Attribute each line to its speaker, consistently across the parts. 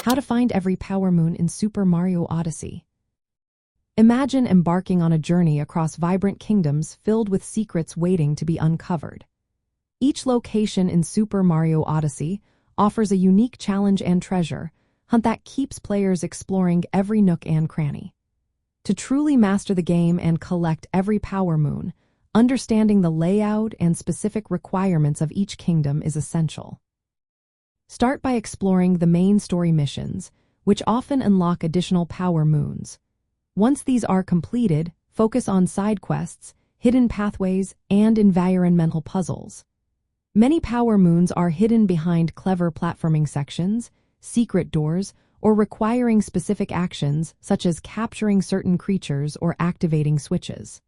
Speaker 1: How to find every power moon in Super Mario Odyssey. Imagine embarking on a journey across vibrant kingdoms filled with secrets waiting to be uncovered. Each location in Super Mario Odyssey offers a unique challenge and treasure hunt that keeps players exploring every nook and cranny. To truly master the game and collect every power moon, understanding the layout and specific requirements of each kingdom is essential. Start by exploring the main story missions, which often unlock additional power moons. Once these are completed, focus on side quests, hidden pathways, and environmental puzzles. Many power moons are hidden behind clever platforming sections, secret doors, or requiring specific actions such as capturing certain creatures or activating switches.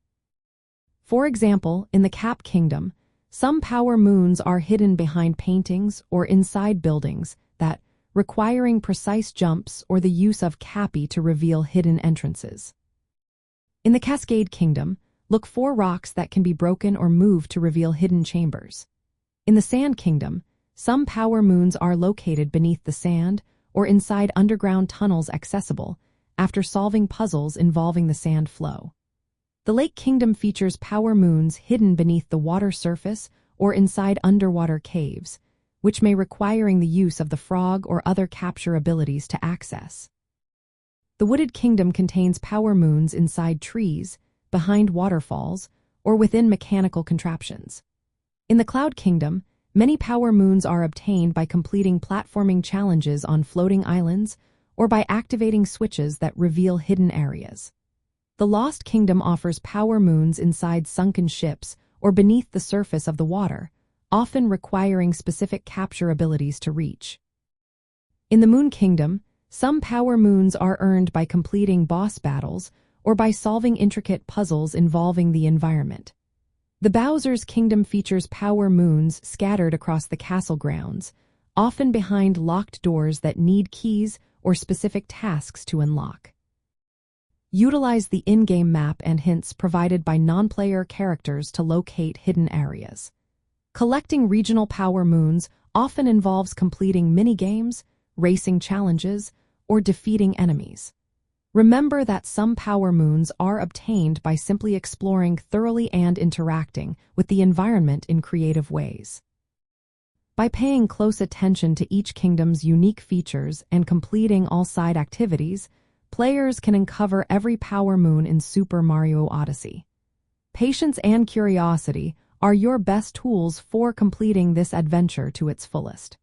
Speaker 1: For example, in the Cap Kingdom, some power moons are hidden behind paintings or inside buildings that requiring precise jumps or the use of Cappy to reveal hidden entrances. In the Cascade Kingdom, look for rocks that can be broken or moved to reveal hidden chambers. In the Sand Kingdom, some power moons are located beneath the sand or inside underground tunnels accessible after solving puzzles involving the sand flow. The Lake Kingdom features power moons hidden beneath the water surface or inside underwater caves, which may requiring the use of the frog or other capture abilities to access. The Wooded Kingdom contains power moons inside trees, behind waterfalls, or within mechanical contraptions. In the Cloud Kingdom, many power moons are obtained by completing platforming challenges on floating islands or by activating switches that reveal hidden areas. The Lost Kingdom offers power moons inside sunken ships or beneath the surface of the water, often requiring specific capture abilities to reach. In the Moon Kingdom, some power moons are earned by completing boss battles or by solving intricate puzzles involving the environment. The Bowser's Kingdom features power moons scattered across the castle grounds, often behind locked doors that need keys or specific tasks to unlock. Utilize the in-game map and hints provided by non-player characters to locate hidden areas. Collecting regional power moons often involves completing mini-games, racing challenges, or defeating enemies. Remember that some power moons are obtained by simply exploring thoroughly and interacting with the environment in creative ways. By paying close attention to each kingdom's unique features and completing all side activities, players can uncover every power moon in Super Mario Odyssey. Patience and curiosity are your best tools for completing this adventure to its fullest.